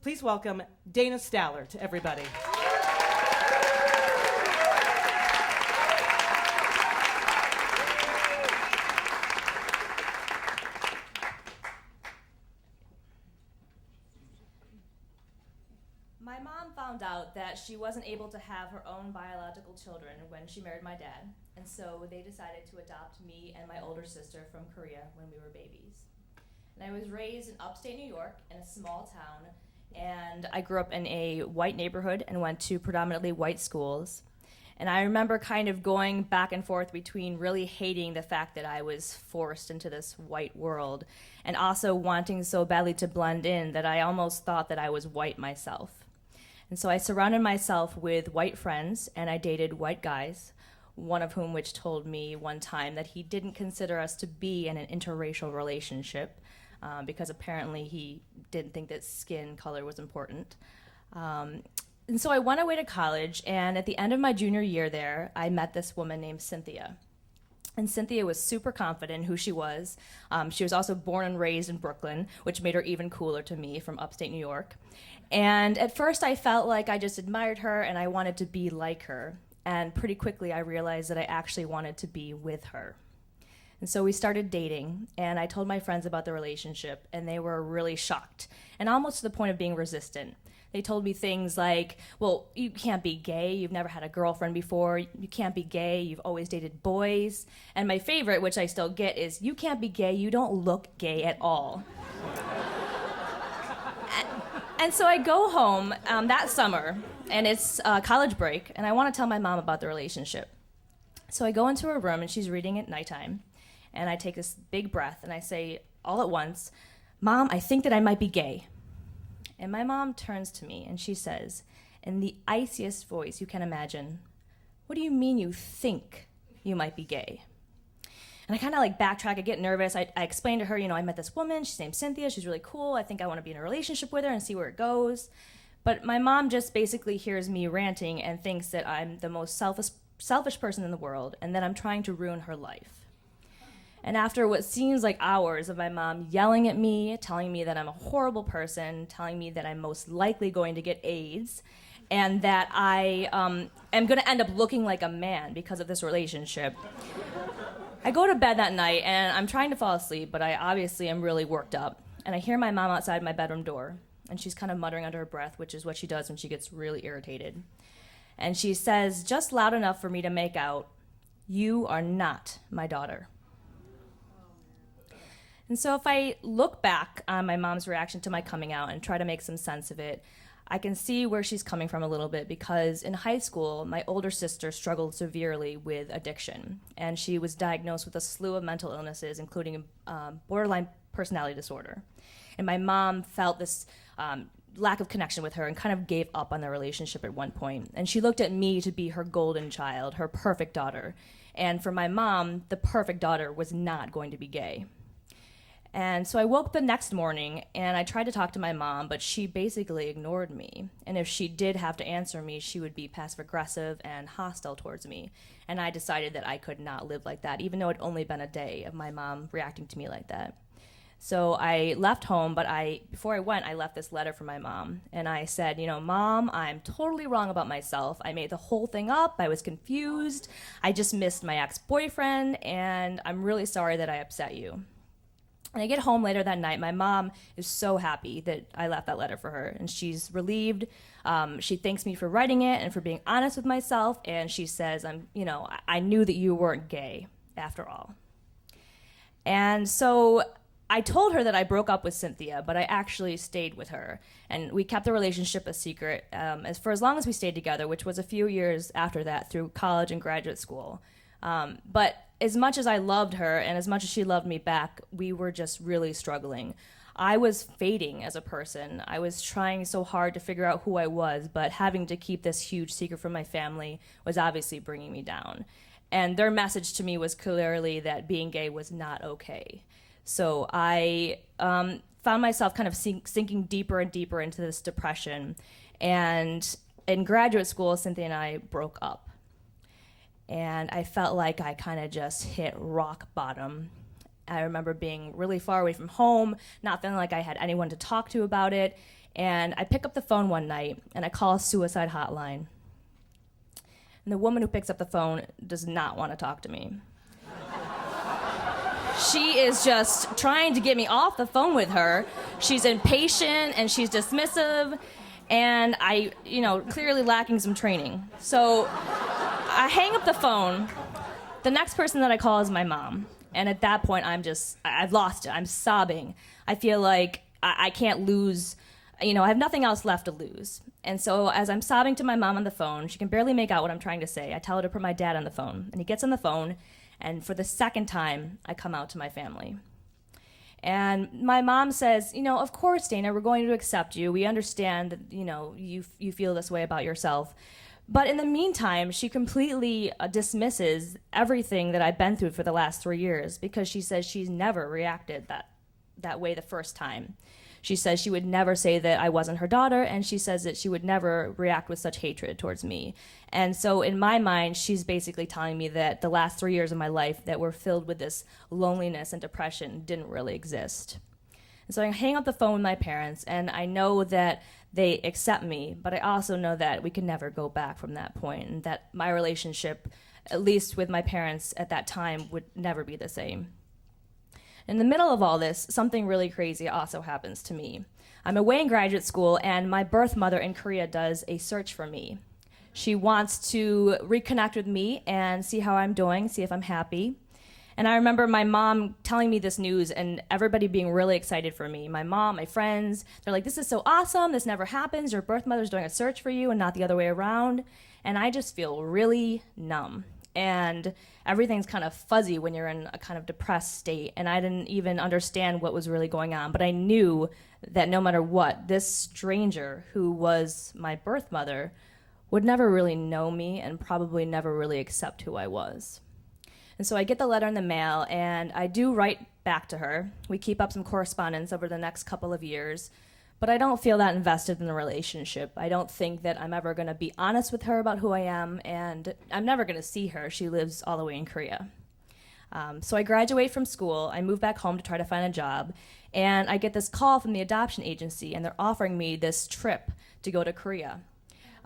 Please welcome Dana Stallard, everybody. My mom found out that she wasn't able to have her own biological children when she married my dad, and so they decided to adopt me and my older sister from Korea when we were babies. And I was raised in upstate New York in a small town, and I grew up in a white neighborhood and went to predominantly white schools. And I remember kind of going back and forth between really hating the fact that I was forced into this white world and also wanting so badly to blend in that I almost thought that I was white myself. And so I surrounded myself with white friends, and I dated white guys, one of whom which told me one time that he didn't consider us to be in an interracial relationship because apparently he didn't think that skin color was important. And so I went away to college, and at the end of my junior year there, I met this woman named Cynthia. And Cynthia was super confident in who she was. She was also born and raised in Brooklyn, which made her even cooler to me from upstate New York. And at first I felt like I just admired her and I wanted to be like her. And pretty quickly I realized that I actually wanted to be with her. And so we started dating, and I told my friends about the relationship, and they were really shocked, and almost to the point of being resistant. They told me things like, well, you can't be gay, you've never had a girlfriend before, you can't be gay, you've always dated boys. And my favorite, which I still get, is, you can't be gay, you don't look gay at all. And so I go home that summer, and it's college break, and I want to tell my mom about the relationship. So I go into her room, and she's reading at nighttime, and I take this big breath, and I say all at once, "Mom, I think that I might be gay." And my mom turns to me, and she says, in the iciest voice you can imagine, "What do you mean you think you might be gay?" And I kind of like backtrack, I get nervous. I explain to her, I met this woman, she's named Cynthia, she's really cool, I think I want to be in a relationship with her and see where it goes. But my mom just basically hears me ranting and thinks that I'm the most selfish person in the world, and that I'm trying to ruin her life. And after what seems like hours of my mom yelling at me, telling me that I'm a horrible person, telling me that I'm most likely going to get AIDS, and that I am going to end up looking like a man because of this relationship, I go to bed that night, and I'm trying to fall asleep, but I obviously am really worked up. And I hear my mom outside my bedroom door, and she's kind of muttering under her breath, which is what she does when she gets really irritated. And she says, just loud enough for me to make out, "You are not my daughter." And so if I look back on my mom's reaction to my coming out and try to make some sense of it, I can see where she's coming from a little bit, because in high school, my older sister struggled severely with addiction, and she was diagnosed with a slew of mental illnesses, including borderline personality disorder. And my mom felt this lack of connection with her and kind of gave up on the relationship at one point. And she looked at me to be her golden child, her perfect daughter. And for my mom, the perfect daughter was not going to be gay. And so I woke the next morning, and I tried to talk to my mom, but she basically ignored me. And if she did have to answer me, she would be passive-aggressive and hostile towards me. And I decided that I could not live like that, even though it had only been a day of my mom reacting to me like that. So I left home, but before I went, I left this letter for my mom. And I said, "Mom, I'm totally wrong about myself. I made the whole thing up. I was confused. I just missed my ex-boyfriend, and I'm really sorry that I upset you." And I get home later that night. My mom is so happy that I left that letter for her, and she's relieved. She thanks me for writing it and for being honest with myself, and she says, I knew that you weren't gay after all. And so I told her that I broke up with Cynthia, but I actually stayed with her, and we kept the relationship a secret for as long as we stayed together, which was a few years after that through college and graduate school. But as much as I loved her and as much as she loved me back, we were just really struggling. I was fading as a person. I was trying so hard to figure out who I was, but having to keep this huge secret from my family was obviously bringing me down. And their message to me was clearly that being gay was not okay. So I found myself kind of sinking deeper and deeper into this depression. And in graduate school, Cynthia and I broke up. And I felt like I kind of just hit rock bottom. I remember being really far away from home, not feeling like I had anyone to talk to about it. And I pick up the phone one night, and I call a suicide hotline. And the woman who picks up the phone does not want to talk to me. She is just trying to get me off the phone with her. She's impatient and she's dismissive, and I, clearly lacking some training. So I hang up the phone. The next person that I call is my mom. And at that point, I've lost it. I'm sobbing. I feel like I can't lose, I have nothing else left to lose. And so as I'm sobbing to my mom on the phone, she can barely make out what I'm trying to say. I tell her to put my dad on the phone, and he gets on the phone, and for the second time, I come out to my family. And my mom says, of course, Dana, we're going to accept you. We understand that, you feel this way about yourself. But in the meantime, she completely dismisses everything that I've been through for the last 3 years, because she says she's never reacted that way the first time. She says she would never say that I wasn't her daughter, and she says that she would never react with such hatred towards me. And so in my mind, she's basically telling me that the last 3 years of my life that were filled with this loneliness and depression didn't really exist. And so I hang up the phone with my parents, and I know that they accept me, but I also know that we can never go back from that point, and that my relationship, at least with my parents at that time, would never be the same. In the middle of all this, something really crazy also happens to me. I'm away in graduate school, and my birth mother in Korea does a search for me. She wants to reconnect with me and see how I'm doing, see if I'm happy. And I remember my mom telling me this news and everybody being really excited for me. My mom, my friends, they're like, this is so awesome, this never happens, your birth mother's doing a search for you and not the other way around. And I just feel really numb. And everything's kind of fuzzy when you're in a kind of depressed state, and I didn't even understand what was really going on, but I knew that no matter what, this stranger who was my birth mother would never really know me and probably never really accept who I was. And so I get the letter in the mail, and I do write back to her. We keep up some correspondence over the next couple of years, but I don't feel that invested in the relationship. I don't think that I'm ever going to be honest with her about who I am, and I'm never going to see her. She lives all the way in Korea. So I graduate from school, I move back home to try to find a job, and I get this call from the adoption agency, and they're offering me this trip to go to Korea,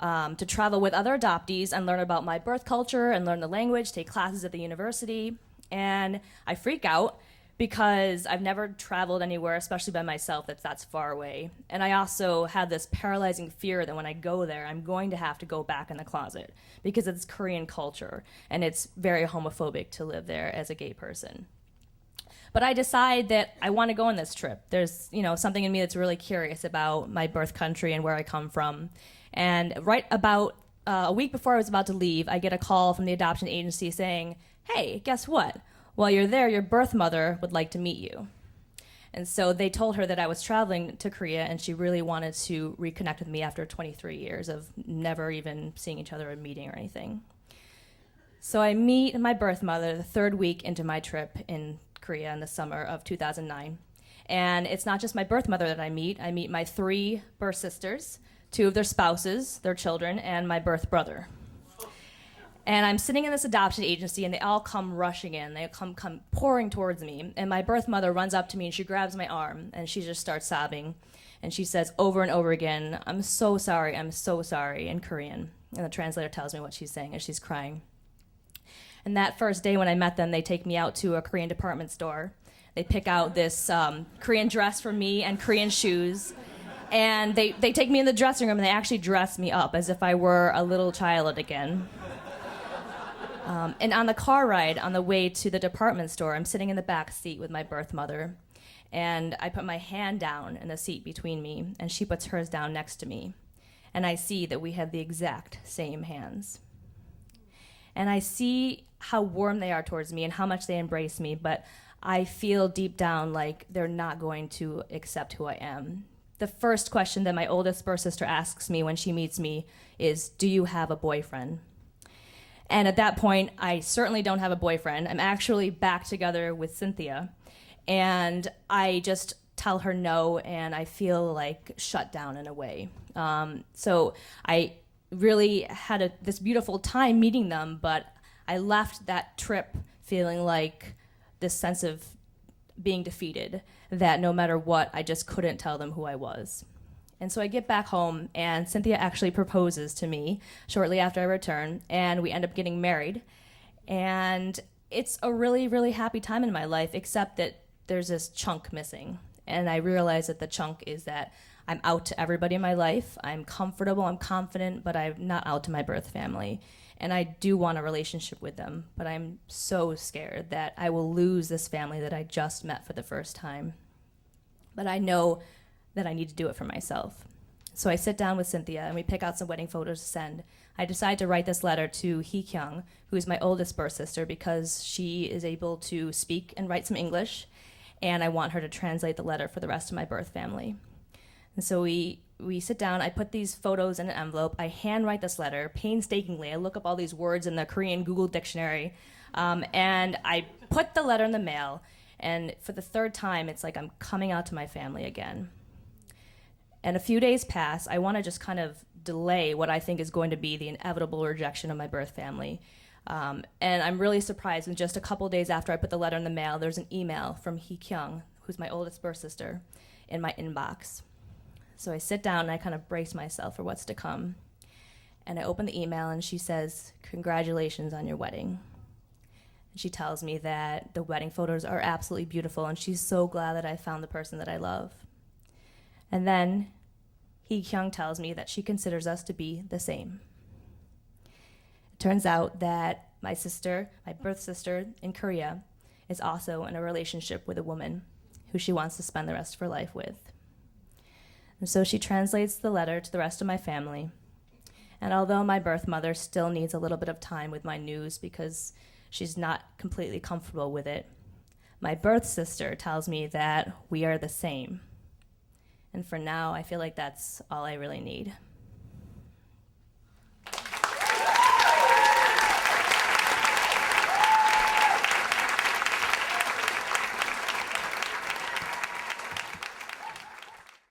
to travel with other adoptees and learn about my birth culture and learn the language, take classes at the university. And I freak out because I've never traveled anywhere, especially by myself, that's far away. And I also had this paralyzing fear that when I go there, I'm going to have to go back in the closet because it's Korean culture, and it's very homophobic to live there as a gay person. But I decide that I want to go on this trip. There's, something in me that's really curious about my birth country and where I come from. And right about a week before I was about to leave, I get a call from the adoption agency saying, hey, guess what? While you're there, your birth mother would like to meet you. And so they told her that I was traveling to Korea, and she really wanted to reconnect with me after 23 years of never even seeing each other or meeting or anything. So I meet my birth mother the third week into my trip in Korea in the summer of 2009. And it's not just my birth mother that I meet my 3 birth sisters, 2 of their spouses, their children, and my birth brother. And I'm sitting in this adoption agency, and they all come rushing in. They come pouring towards me. And my birth mother runs up to me, and she grabs my arm, and she just starts sobbing. And she says over and over again, I'm so sorry, in Korean. And the translator tells me what she's saying as she's crying. And that first day when I met them, they take me out to a Korean department store. They pick out this Korean dress for me and Korean shoes. And they take me in the dressing room, and they actually dress me up as if I were a little child again. And on the car ride on the way to the department store, I'm sitting in the back seat with my birth mother, and I put my hand down in the seat between me, and she puts hers down next to me. And I see that we have the exact same hands. And I see how warm they are towards me and how much they embrace me, but I feel deep down like they're not going to accept who I am. The first question that my oldest birth sister asks me when she meets me is, do you have a boyfriend? And at that point, I certainly don't have a boyfriend. I'm actually back together with Cynthia. And I just tell her no, and I feel like shut down in a way. So I really had this beautiful time meeting them, but I left that trip feeling like this sense of being defeated, that no matter what, I just couldn't tell them who I was. And so I get back home, and Cynthia actually proposes to me shortly after I return, and we end up getting married. And it's a really, really happy time in my life, except that there's this chunk missing. And I realize that the chunk is that I'm out to everybody in my life. I'm comfortable, I'm confident, but I'm not out to my birth family. And I do want a relationship with them, but I'm so scared that I will lose this family that I just met for the first time. But I know that I need to do it for myself. So I sit down with Cynthia and we pick out some wedding photos to send. I decide to write this letter to Hee Kyung, who is my oldest birth sister, because she is able to speak and write some English, and I want her to translate the letter for the rest of my birth family. And so we sit down, I put these photos in an envelope, I handwrite this letter painstakingly. I look up all these words in the Korean Google dictionary, and I put the letter in the mail, and for the third time, it's like I'm coming out to my family again. And a few days pass. I want to just kind of delay what I think is going to be the inevitable rejection of my birth family. And I'm really surprised when just a couple days after I put the letter in the mail, there's an email from Hee Kyung, who's my oldest birth sister, in my inbox. So I sit down and I kind of brace myself for what's to come. And I open the email and she says, "Congratulations on your wedding." And she tells me that the wedding photos are absolutely beautiful and she's so glad that I found the person that I love. And then Hee Kyung tells me that she considers us to be the same. It turns out that my sister, my birth sister in Korea, is also in a relationship with a woman who she wants to spend the rest of her life with. And so she translates the letter to the rest of my family. And although my birth mother still needs a little bit of time with my news because she's not completely comfortable with it, my birth sister tells me that we are the same. And for now, I feel like that's all I really need.